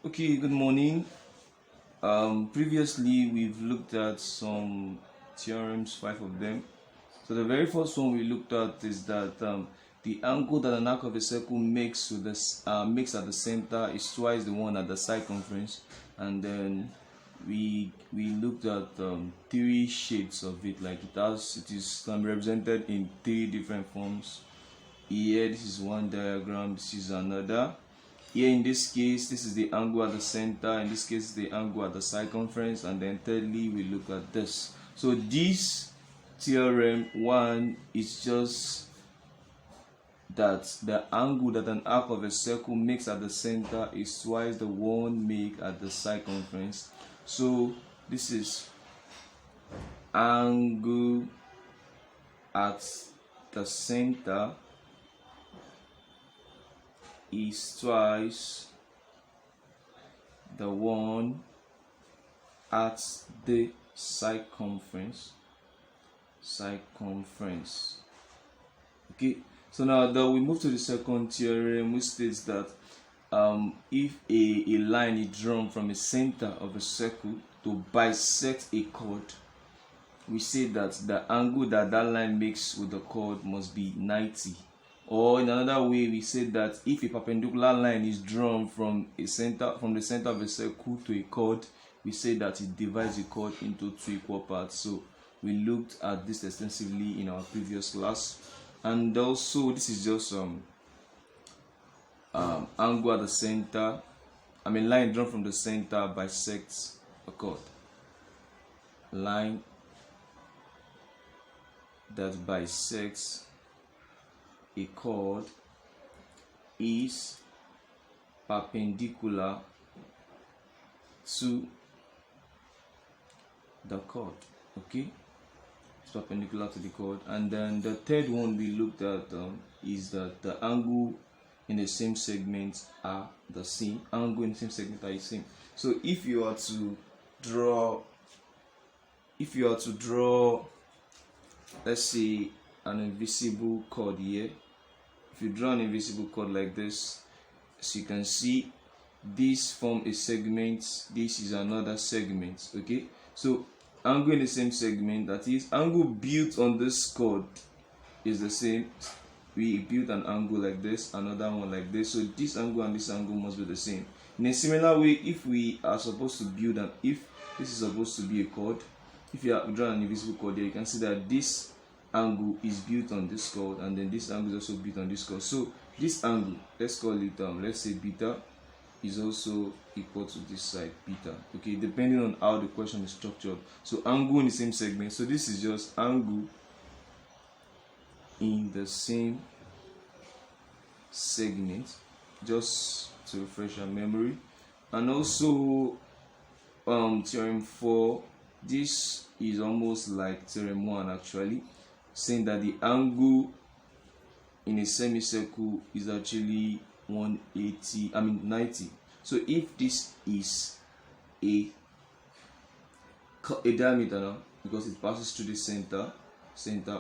Okay, good morning. Previously, we've looked at some theorems, 5 of them. So the very first one we looked at is that the angle that an arc of a circle makes makes at the center is twice the one at the circumference, and then we looked at 3 shades of it. Like it is represented in 3 different forms. Here, this is one diagram. This is another. Here in this case, this is the angle at the center. In this case, the angle at the circumference. And then thirdly, we look at this. So this theorem 1 is just that the angle that an arc of a circle makes at the center is twice the one made at the circumference. So this is angle at the center is twice the one at the circumference. Okay, so now that we move to the second theorem, which states that if a line is drawn from a center of a circle to bisect a chord, we say that the angle that line makes with the chord must be 90. Or in another way, we say that if a perpendicular line is drawn from the center of a circle to a chord, we say that it divides the chord into 2 equal parts. So we looked at this extensively in our previous class. And also, this is just angle at the center. Line drawn from the center bisects a chord. Line that bisects a chord is perpendicular to the chord. Okay, it's perpendicular to the chord. And then the third one we looked at is that the angle in the same segment are the same. Angle in the same segment are the same. So if you are to draw, let's say, an invisible chord here. If you draw an invisible chord like this, as you can see, this forms a segment, this is another segment. Okay, so angle in the same segment, that is, angle built on this chord is the same. We built an angle like this, another one like this, so this angle and this angle must be the same. In a similar way, if we are supposed to build if this is supposed to be a chord, if you draw an invisible chord here, you can see that this angle is built on this chord, and then this angle is also built on this chord. So this angle, let's call it let's say beta, is also equal to this side, beta. Okay, depending on how the question is structured. So angle in the same segment. So this is just angle in the same segment, just to refresh our memory. And also theorem 4, this is almost like theorem 1 actually, saying that the angle in a semicircle is actually 90. So if this is a diameter now, because it passes through the center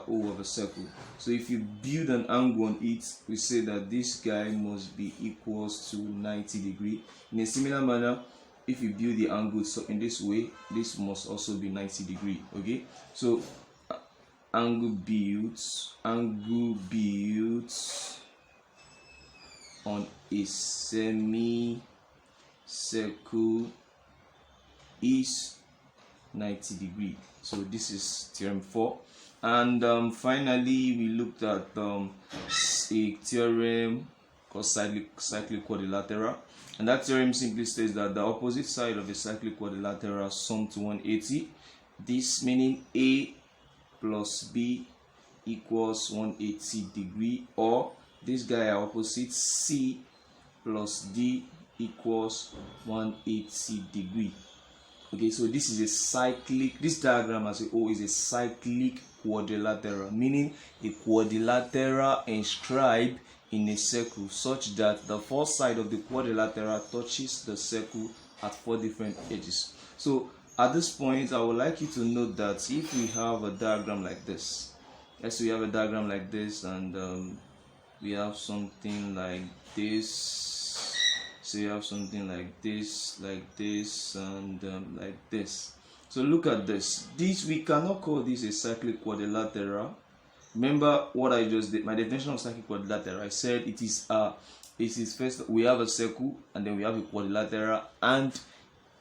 O of a circle, so if you build an angle on it, we say that this guy must be equals to 90 degrees. In a similar manner, if you build the angle in this way, this must also be 90 degrees. Okay, so angle built on a semicircle is 90 degrees. So this is theorem 4. And finally, we looked at a theorem called cyclic quadrilateral. And that theorem simply states that the opposite side of a cyclic quadrilateral sum to 180. This meaning A plus B equals 180 degrees, or this guy are opposite, C plus D equals 180 degrees. Okay, so this is this diagram as a whole is a cyclic quadrilateral, meaning a quadrilateral inscribed in a circle such that the first side of the quadrilateral touches the circle at 4 different edges. So at this point, I would like you to note that if we have a diagram like this, let's say we have a diagram like this, and we have something like this. So you have something like this, and like this. So look at this. This, we cannot call this a cyclic quadrilateral. Remember what I just did. My definition of cyclic quadrilateral, I said it is first we have a circle and then we have a quadrilateral, and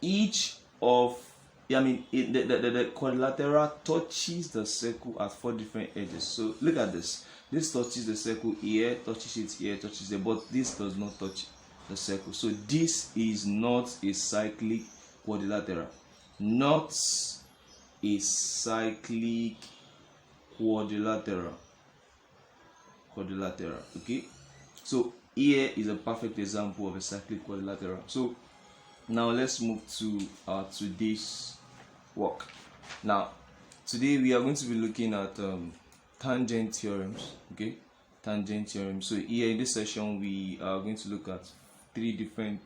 each of the quadrilateral touches the circle at 4 different edges. So look at this. This touches the circle here, touches it here, touches it, but this does not touch the circle. So this is not a cyclic quadrilateral. Not a cyclic quadrilateral. Okay. So here is a perfect example of a cyclic quadrilateral. So now let's move to today's work. Now today we are going to be looking at tangent theorems. Okay, tangent theorems. So here in this session we are going to look at 3 different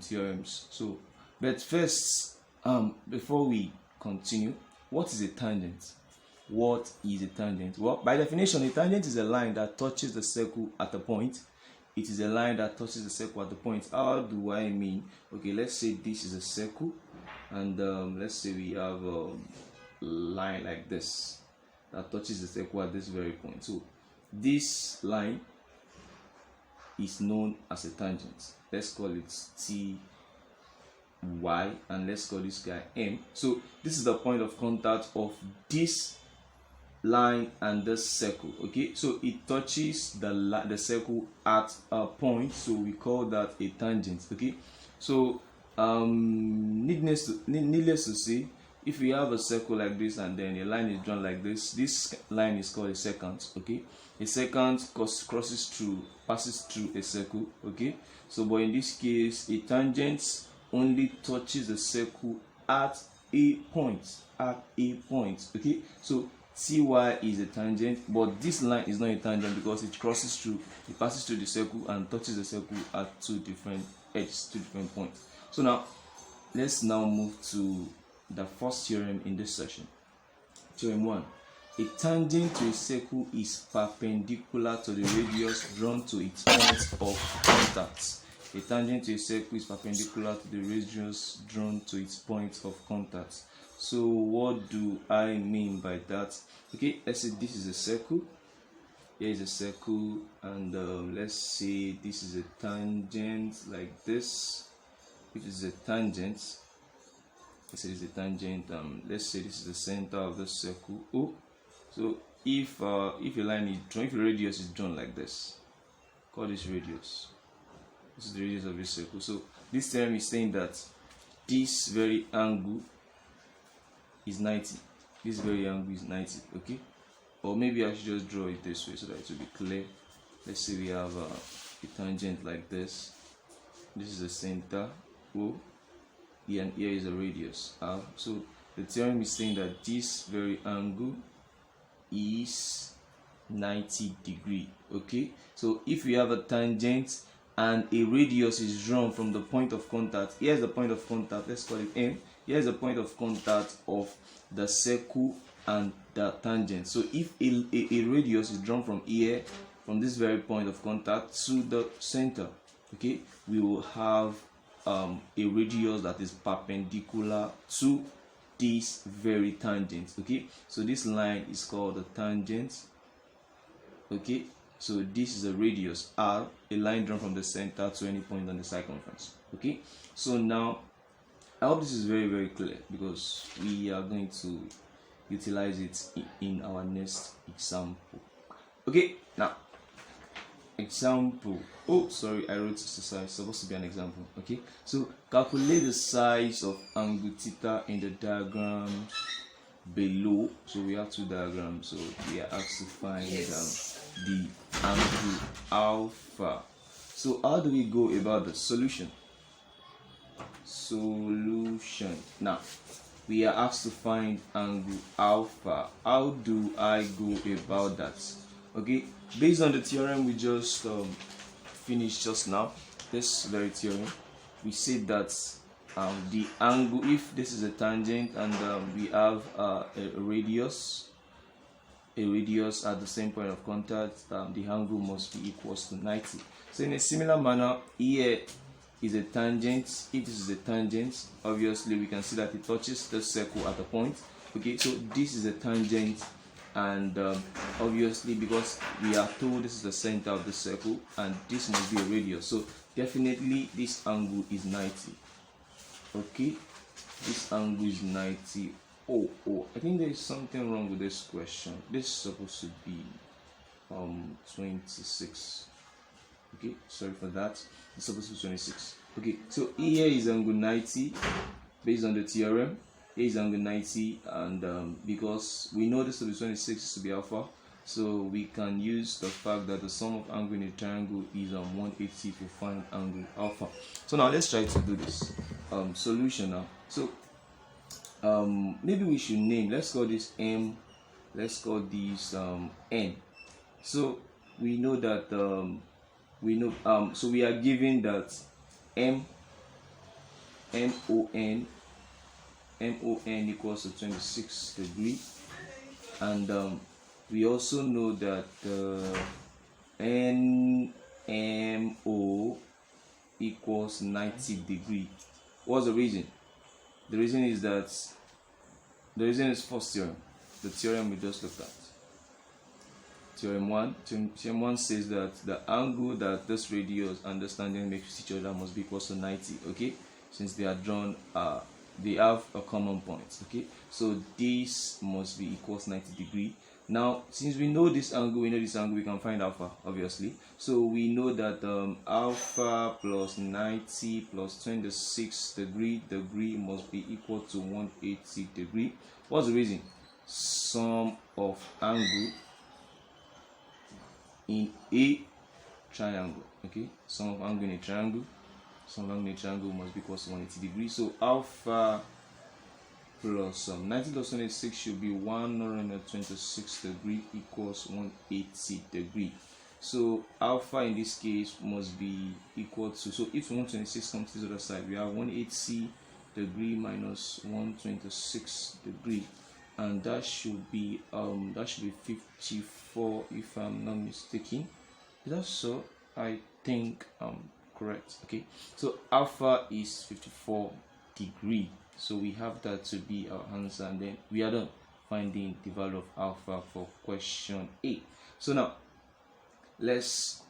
theorems. So but first, before we continue, what is a tangent? What is a tangent? Well, by definition, a tangent is a line that touches the circle at a point. It is a line that touches the circle at the point. How do I mean? Okay, let's say this is a circle, and let's say we have a line like this that touches the circle at this very point. So this line is known as a tangent. Let's call it T Y, and let's call this guy M. So this is the point of contact of this line and this circle. Okay, so it touches the circle at a point, so we call that a tangent. Okay, so needless to say, if we have a circle like this and then a line is drawn like this line is called a secant. Okay, a secant passes through a circle. Okay, so but in this case, a tangent only touches the circle at a point. Okay, so Ty is a tangent, but this line is not a tangent because it passes through the circle and touches the circle at 2 different edges, 2 different points. So now let's now move to the first theorem in this session. Theorem 1. A tangent to a circle is perpendicular to the radius drawn to its point of contact. A tangent to a circle is perpendicular to the radius drawn to its point of contact. So what do I mean by that? Okay, let's say this is a circle. Here is a circle, and let's say this is a tangent like this, which is a tangent. Let's say this is a tangent. Let's say this is the center of the circle. Oh, so if a line is drawn, if a radius is drawn like this, call this radius. This is the radius of this circle. So this term is saying that this very angle is 90. This very angle is 90. Okay, or maybe I should just draw it this way so that it will be clear. Let's say we have a tangent like this. This is the center O, and here is a radius R. So the theorem is saying that this very angle is 90 degrees. Okay, so if we have a tangent and a radius is drawn from the point of contact, here's the point of contact, let's call it M. Here's the point of contact of the circle and the tangent. So if a radius is drawn from here, from this very point of contact to the center, okay, we will have a radius that is perpendicular to this very tangent. Okay, so this line is called the tangent. Okay, so this is a radius R, a line drawn from the center to any point on the circumference. Okay, so now I hope this is very, very clear because we are going to utilize it in our next example. Okay, now example. Oh, sorry, I wrote exercise. It's supposed to be an example. Okay, so calculate the size of angle theta in the diagram below. So we have 2 diagrams. So we are asked to find the angle alpha. So how do we go about the solution? Now we are asked to find angle alpha. How do I go about that? Okay, based on the theorem we just finished just now, this very theorem, we said that the angle, if this is a tangent and we have a radius at the same point of contact, the angle must be equals to 90. So in a similar manner here, is a tangent, if this is a tangent, obviously we can see that it touches the circle at a point. Okay, so this is a tangent, and obviously because we are told this is the center of the circle and this must be a radius, so definitely this angle is 90. Okay, this angle is 90. Oh, I think there is something wrong with this question. This is supposed to be 26. Okay, sorry for that. It's supposed to be 26. Okay, so here is angle 90 based on the theorem. Here is angle 90, and because we know this to be 26 to be alpha, so we can use the fact that the sum of angle in a triangle is 180 to find angle alpha. So now let's try to do this solution now. So maybe we should name, let's call this M, let's call this N. So we know that so we are given that MON equals to 26 degree, and we also know that NMO equals 90 degree. What's the reason? The reason is first theorem, the theorem we just looked at. Theorem 1 says that the angle that this radius and this tangent make with each other must be equal to 90. Okay, since they are drawn, they have a common point. Okay, so this must be equal to 90 degree. Now, since we know this angle, we can find alpha, obviously. So we know that alpha plus 90 plus 26 degree must be equal to 180 degree. What's the reason? Sum of angle in a triangle. Okay, sum of angle in a triangle must be equal to 180 degrees. So alpha plus 90 plus 26 should be 126 degree equals 180 degree. So alpha in this case must be equal to, so if 126 comes to the other side, we have 180 degree minus 126 degree, and that should be 54 if I'm not mistaken. Is that so? I think correct. Okay, so alpha is 54 degree, so we have that to be our answer, and then we are done finding the value of alpha for question A. So now let's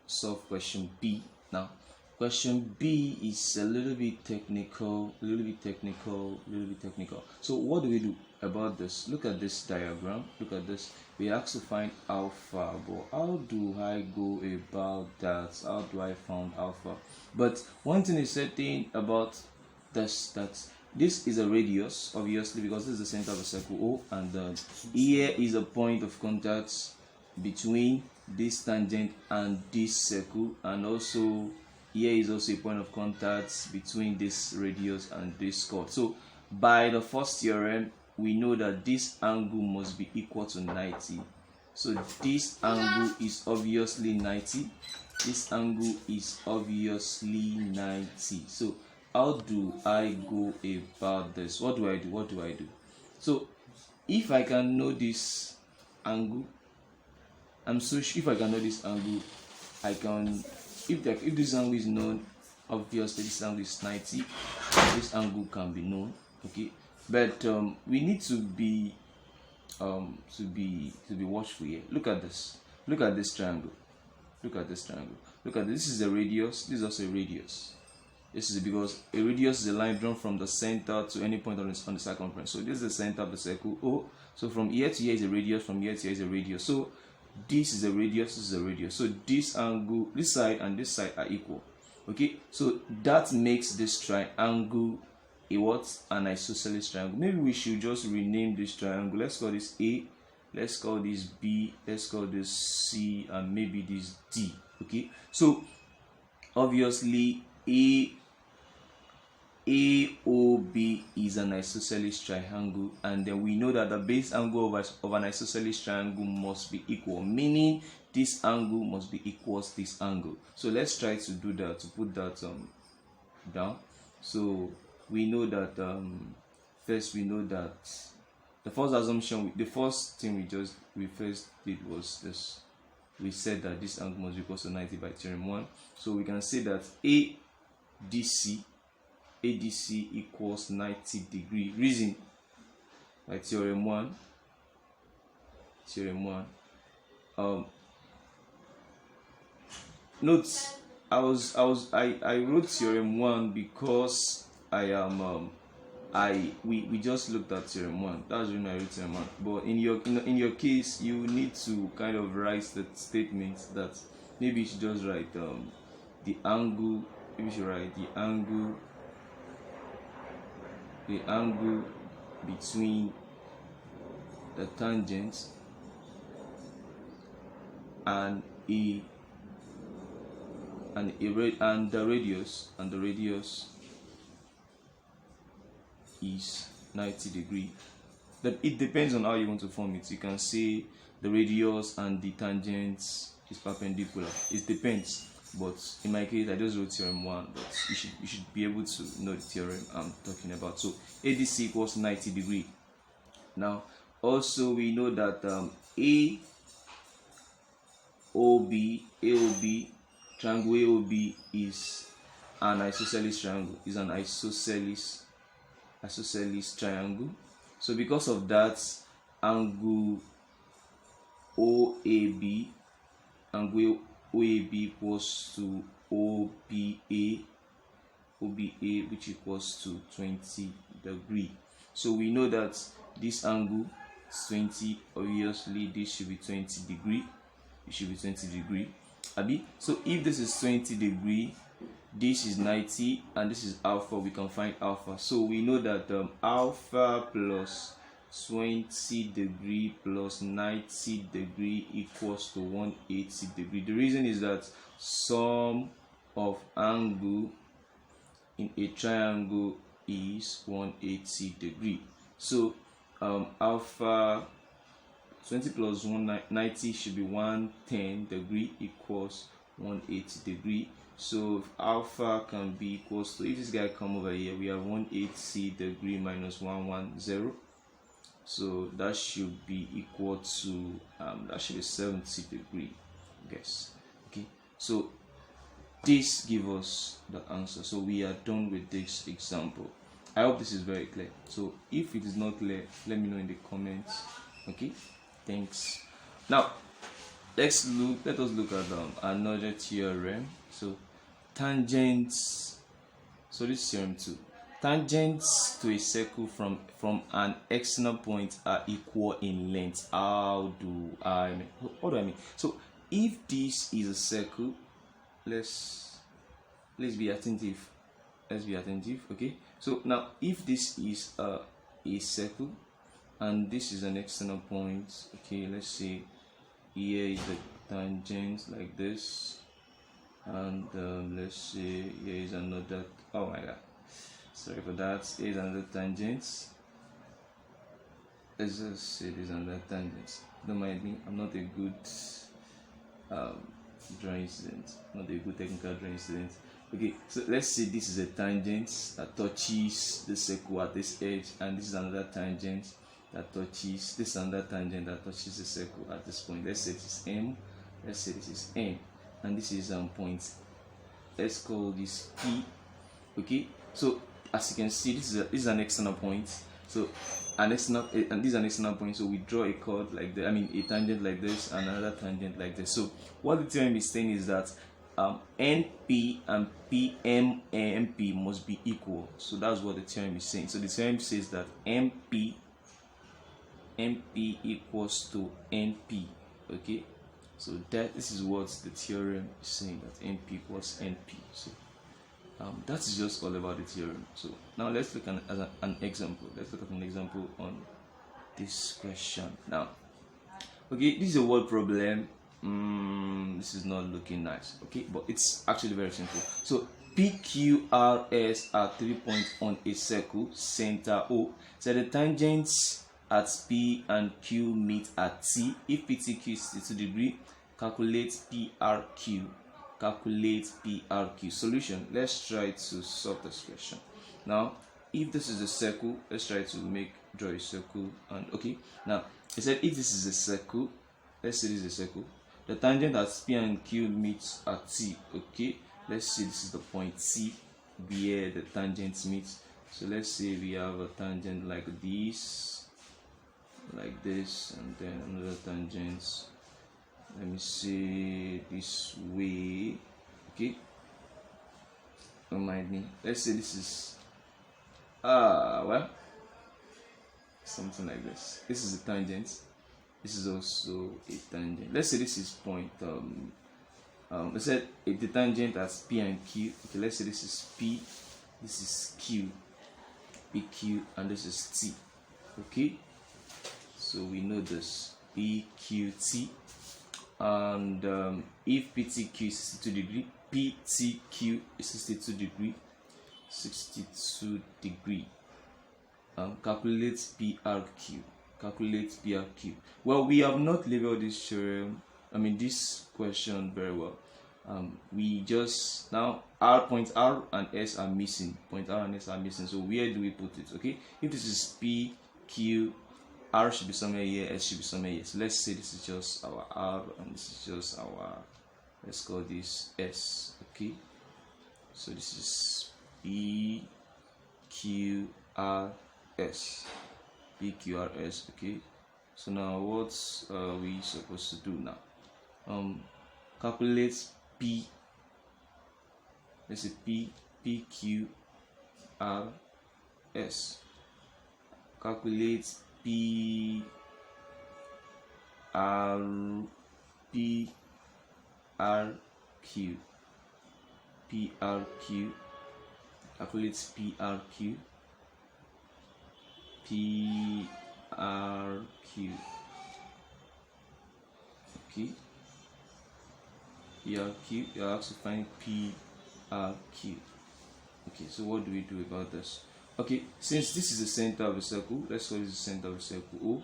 solve question B. Now question B is a little bit technical. So what do we do about this? Look at this diagram, look at this. We have to find alpha, but how do I go about that? How do I find alpha? But one thing is certain about this, that this is a radius, obviously, because this is the center of the circle O, and here is a point of contact between this tangent and this circle, and also here is also a point of contact between this radius and this chord. So by the first theorem, we know that this angle must be equal to 90. So this angle is obviously 90. This angle is obviously 90. So how do I go about this? What do I do? So if I can know this angle, if I can know this angle, I can, if this angle is known, obviously this angle is 90. This angle can be known. Okay, but we need to be watchful here. Look at this triangle. This is a radius. This is also a radius. This is because a radius is a line drawn from the center to any point on the circumference. So this is the center of the circle O. So from here to here is a radius. From here to here is a radius. So this is a radius. This is a radius. So this angle, this side and this side are equal. Okay. So that makes this triangle an isosceles triangle. Maybe we should just rename this triangle. Let's call this A, let's call this B, let's call this C, and maybe this D. Okay, so obviously AOB is an isosceles triangle, and then we know that the base angle of an isosceles triangle must be equal, meaning this angle must be equal to this angle. So let's try to do that, to put that down. So we know that first we know that the first assumption, the first thing we first did was this. We said that this angle must be equal to 90 by theorem 1. So we can say that A DC, ADC equals 90 degree. Reason by theorem 1. Notes, I wrote theorem 1 because we just looked at theorem 1. That's when I wrote theorem 1. But in your case, you need to kind of write the statement that maybe you should just write the angle. Maybe you should write the angle between the tangent and the radius is 90 degree. It depends on how you want to form it. You can say the radius and the tangent is perpendicular. It depends. But in my case, I just wrote theorem 1, but you should be able to know the theorem I'm talking about. So ADC equals 90 degree. Now, also we know that AOB, triangle AOB is an isosceles triangle. Is an isosceles triangle. So because of that, angle OAB equals to OBA, which equals to 20 degree. So we know that this angle is 20. Obviously, this should be 20 degree. It should be 20 degree. So if this is 20 degree, this is 90, and this is alpha. We can find alpha. So we know that alpha plus 20 degree plus 90 degree equals to 180 degree. The reason is that sum of angle in a triangle is 180 degree. So alpha 20 plus 190 should be 110 degree equals 180 degree. So if alpha can be equals to, if this guy come over here, we have 180 degree minus 110. So that should be equal to that should be 70 degree. Yes. Okay. So this gives us the answer. So we are done with this example. I hope this is very clear. So if it is not clear, let me know in the comments. Okay. Thanks. Now let us look at another theorem. So tangents. So this theorem 2. Tangents to a circle from an external point are equal in length. What do I mean? So if this is a circle, let's be attentive. Okay. So now if this is a circle and this is an external point, okay, let's say here is the tangent like this, and let's say here is another. Oh my god. Sorry for that. Here's another tangent. Let's just say there's another tangent. Don't mind me. I'm not a good drawing student. Not a good technical drawing student. Okay, so let's say this is a tangent that touches the circle at this edge, and this is another tangent that touches this another tangent that touches the circle at this point. Let's say this is M. Let's say this is N, and this is point. Let's call this P. Okay, so as you can see, this is an external point. So and this is an external point. So we draw a chord like that. I mean a tangent like this and another tangent like this. So what the theorem is saying is that NP and PMP must be equal. So that's what the theorem is saying. So the theorem says that MP equals to NP. Okay. So this is what the theorem is saying, that NP equals NP. So that is just all about the theorem. So now let's look at an example. Let's look at an example on this question. Now, okay, this is a word problem. This is not looking nice. Okay, but it's actually very simple. So PQRS are 3 points on a circle, center O. So the tangents at P and Q meet at T. If PTQ is 60 degrees, calculate PRQ. Solution. Let's try to solve this question. Now, if this is a circle, let's try to draw a circle. And okay, now it said if this is a circle, let's say this is a circle. The tangent at P and Q meets at T. Okay, let's say this is the point C. where the tangents meet. So let's say we have a tangent like this, and then another tangent, let me say this way. Okay, remind me, let's say this is well, something like this. This is a tangent, this is also a tangent. Let's say this is point let's say the tangent as P and Q. Okay, let's say this is P, this is Q, PQ, and this is T. Okay, so we know this PQT, and if PTQ is 62 degree, PTQ is 62 degree, 62 degree. Calculate PRQ. Calculate PRQ. Well, we have not labeled this theorem, this question very well. We just now point R and S are missing. Point R and S are missing. So where do we put it? Okay, if this is P, Q, R should be somewhere here, S should be somewhere here. So let's say this is just our R and this is just our, let's call this S. Okay, so this is P, Q, R, S. P, Q, R, S. Okay, so now what are we supposed to do now? Calculate P. Let's say P, Q, R, S. Calculate P, R, Q. PRQ. Calculate PRQ. PRQ. Okay. PRQ. You have to find PRQ. Okay, so what do we do about this? Okay, since this is the center of a circle, let's call this the center of a circle O.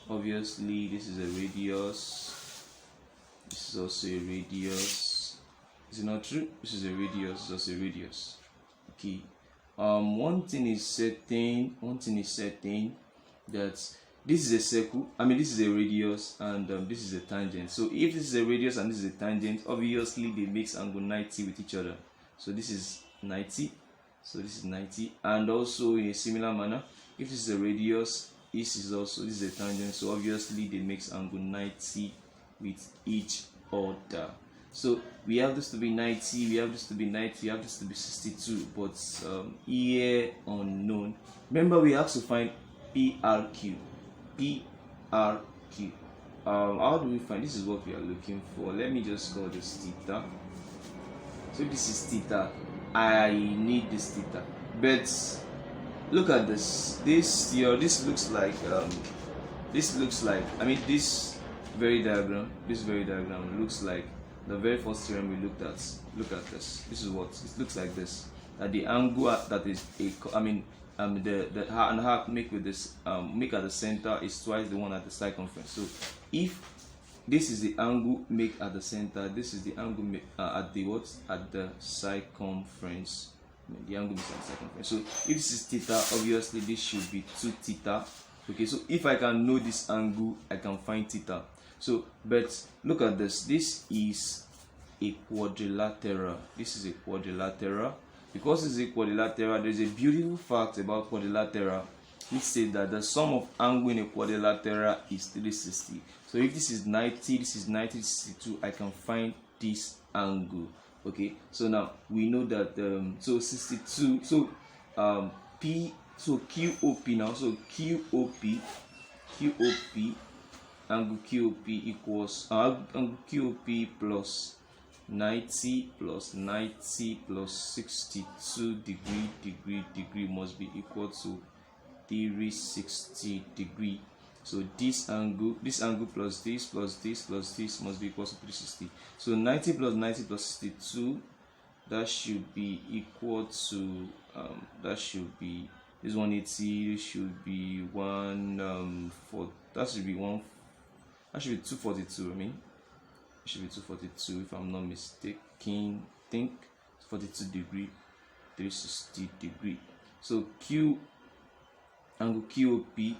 Obviously, this is a radius. This is also a radius. Is it not true? This is a radius. This is also a radius. Okay. One thing is certain that this is a circle. This is a radius, and this is a tangent. So if this is a radius and this is a tangent, obviously they make angle 90 with each other. So this is 90. So this is 90, and also in a similar manner, if this is a radius, this is a tangent. So obviously they make angle 90 with each other. So we have this to be 90, we have this to be 90, we have this to be 62, but here unknown. Remember, we have to find PRQ. PRQ. How do we find? This is what we are looking for. Let me just call this theta. So this is theta. I need this theta. But look at this. This looks like this very diagram looks like the very first theorem we looked at. Look at this. This is what it looks like. This that the angle that is the half make with this make at the center is twice the one at the circumference. So if this is the angle make at the center, this is the angle make at the circumference. The angle makes at the circumference. So if this is theta, obviously this should be 2 theta. Okay, so if I can know this angle, I can find theta. So, but look at this. This is a quadrilateral. This is a quadrilateral. Because it's a quadrilateral, there's a beautiful fact about quadrilateral which says that the sum of angle in a quadrilateral is 360. So if this is 90, this is 90, 62, I can find this angle. Okay, so now we know that so 62, so QOP now, so QOP angle QOP equals angle QOP plus 90 plus 90 plus 62 degree must be equal to 360 degree. So this angle plus this plus this plus this must be equal to 360. So 90 plus 90 plus 62, that should be equal to that should be this 180 should be that should be 242. It should be 242 if I'm not mistaken. Think 42 degree, 360 degree. So angle QOP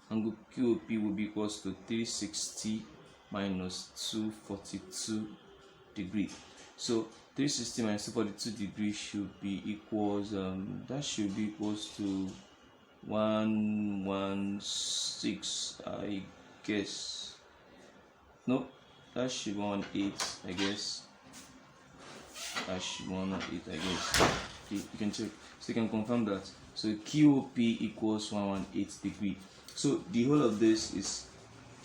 will be equals to 360 minus 242 degree. So 360 minus 242 degrees should be equals that should be equals to 116, I guess. Nope, that should be 118, I guess. That should be 118, I guess. Okay, you can check, so you can confirm that. So QOP equals 118 degree. So the whole of this is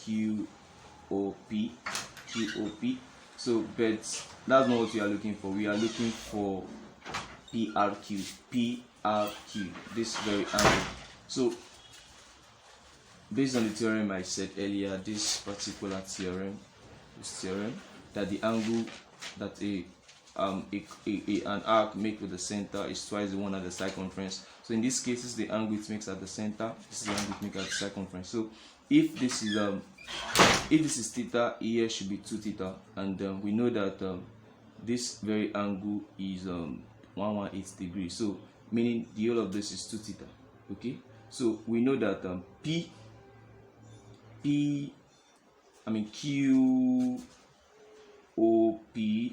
QOP. So but that's not what we are looking for. We are looking for PRQ, this very angle. So based on the theorem I said earlier, this particular theorem, that the angle that an arc make with the center is twice the one at the circumference. So in this case, this is the angle it makes at the center, this is the angle it makes at the circumference. So if this is theta, here should be 2 theta, and we know that this very angle is 118 degrees. So meaning the whole of this is 2 theta. Okay, so we know that QOP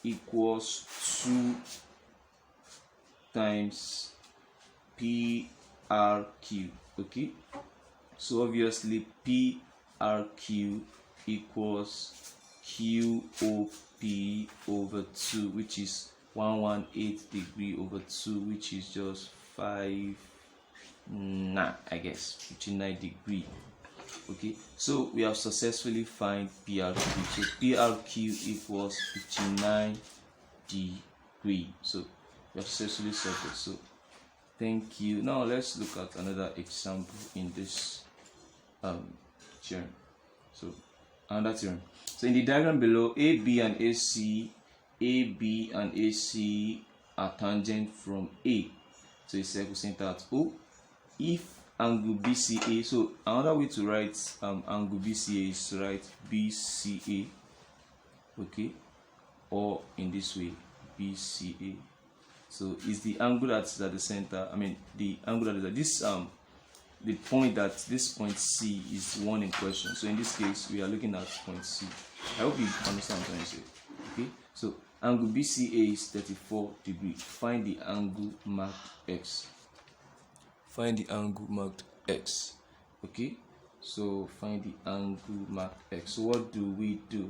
equals 2 times PRQ. Okay, so obviously PRQ equals QOP over 2, which is 118 degree over 2, which is just 59, I guess 59 degree. Okay, so we have successfully find PRQ. So PRQ equals 59 degree. So we have successfully solved it. So thank you. Now let's look at another example in this theorem. So another theorem. So in the diagram below, AB and AC are tangent from A. So it's circle center at O. If angle BCA, so another way to write angle BCA is to write BCA, okay, or in this way BCA. So it's the angle that's at the center. I mean the angle that is at this the point that this point C is one in question. So in this case we are looking at point C. I hope you understand what I'm trying to say. Okay, so angle BCA is 34 degrees. Find the angle marked X. Find the angle marked X. Okay, so find the angle marked X. So what do we do?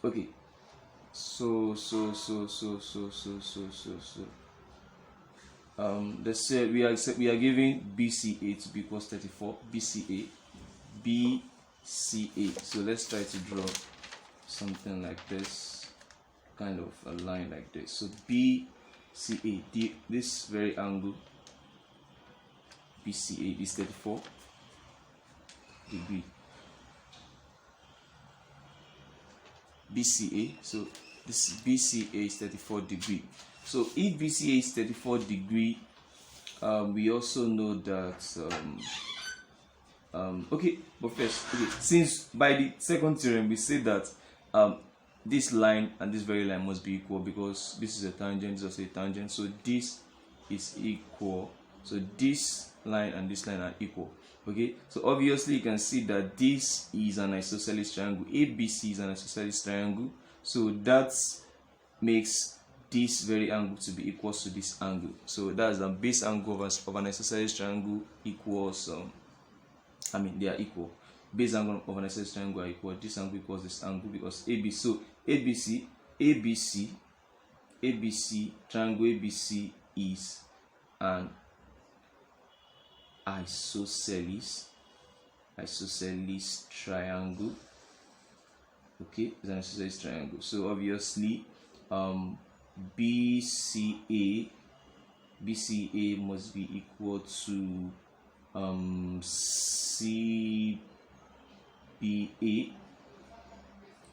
Okay, let's say we are giving BCA to be equals 34. BCA. So let's try to draw something like this, kind of a line like this. So BCA, this very angle BCA is 34 degree. BCA, so this BCA is 34 degree. So if BCA is 34 degree, we also know that okay, but first, okay, since by the second theorem we say that this line and this very line must be equal, because this is a tangent, this is also a tangent, so this is equal. So this line and this line are equal. Okay, so obviously you can see that this is an isosceles triangle. ABC is an isosceles triangle, so that makes this very angle to be equal to this angle. So that's the base angle of an isosceles triangle equals I mean they are equal. Base angle of an isosceles triangle are equal. This angle equals this angle, because AB. So ABC triangle ABC is an isosceles triangle. Okay, it's an isosceles triangle. So obviously BCA must be equal to CBA,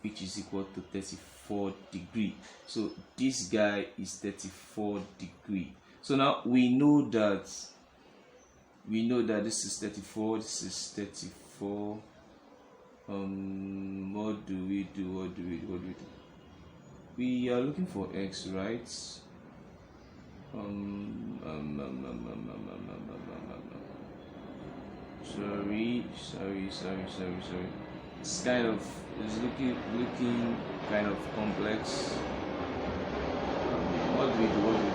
which is equal to 34 degree. So this guy is 34 degree. So now we know that this is 34, this is 34. What do we do? We are looking for X, right? Sorry. it's kind of it's looking kind of complex. What do we do?